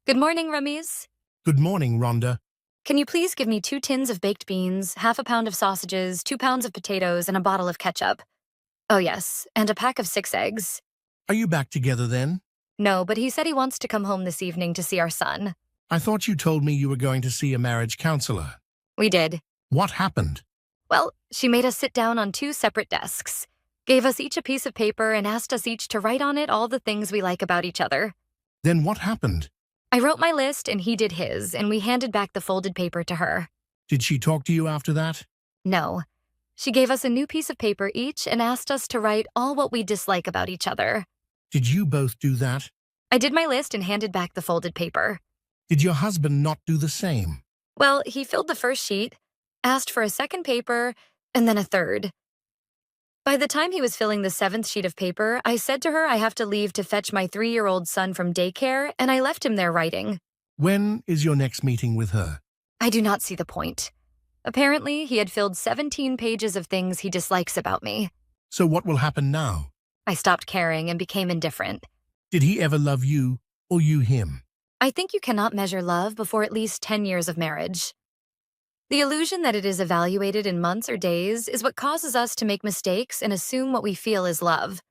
Good morning, Ramiz. Good morning, Rhonda. Can you please give me 2 tins of baked beans, half a pound of sausages, 2 pounds of potatoes, and a bottle of ketchup? Oh, yes, and a pack of 6 eggs. Are you back together then? No, but he said he wants to come home this evening to see our son. I thought you told me you were going to see a marriage counselor. We did. What happened? Well, she made us sit down on 2 separate desks, gave us each a piece of paper, and asked us each to write on it all the things we like about each other. Then what happened? I wrote my list and he did his, and we handed back the folded paper to her. Did she talk to you after that? No. She gave us a new piece of paper each and asked us to write all what we dislike about each other. Did you both do that? I did my list and handed back the folded paper. Did your husband not do the same? Well, he filled the first sheet, asked for a second paper, and then a third. By the time he was filling the 7th sheet of paper, I said to her I have to leave to fetch my 3-year-old son from daycare, and I left him there writing. When is your next meeting with her? I do not see the point. Apparently, he had filled 17 pages of things he dislikes about me. So what will happen now? I stopped caring and became indifferent. Did he ever love you or you him? I think you cannot measure love before at least 10 years of marriage. The illusion that it is evaluated in months or days is what causes us to make mistakes and assume what we feel is love.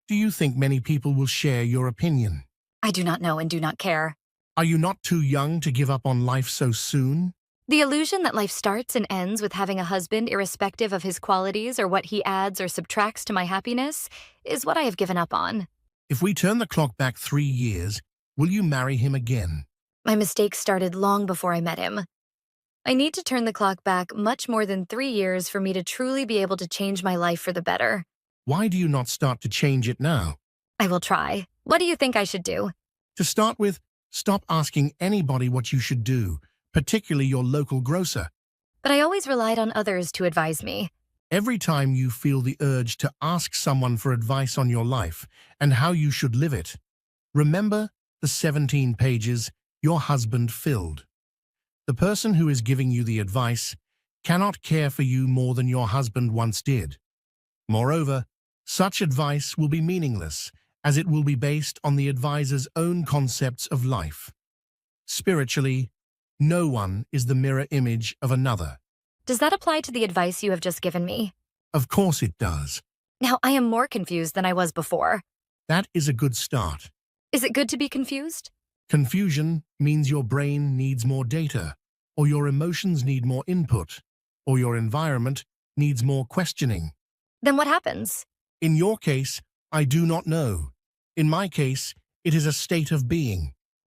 Do you think many people will share your opinion? I do not know and do not care. Are you not too young to give up on life so soon? The illusion that life starts and ends with having a husband irrespective of his qualities or what he adds or subtracts to my happiness is what I have given up on. If we turn the clock back 3 years, will you marry him again? My mistakes started long before I met him. I need to turn the clock back much more than 3 years for me to truly be able to change my life for the better. Why do you not start to change it now? I will try. What do you think I should do? To start with, stop asking anybody what you should do, particularly your local grocer. But I always relied on others to advise me. Every time you feel the urge to ask someone for advice on your life and how you should live it, remember the 17 pages your husband filled. The person who is giving you the advice cannot care for you more than your husband once did. Moreover, such advice will be meaningless, as it will be based on the advisor's own concepts of life. Spiritually, no one is the mirror image of another. Does that apply to the advice you have just given me? Of course it does. Now I am more confused than I was before. That is a good start. Is it good to be confused? Confusion means your brain needs more data, or your emotions need more input, or your environment needs more questioning. Then what happens? In your case, I do not know. In my case, it is a state of being.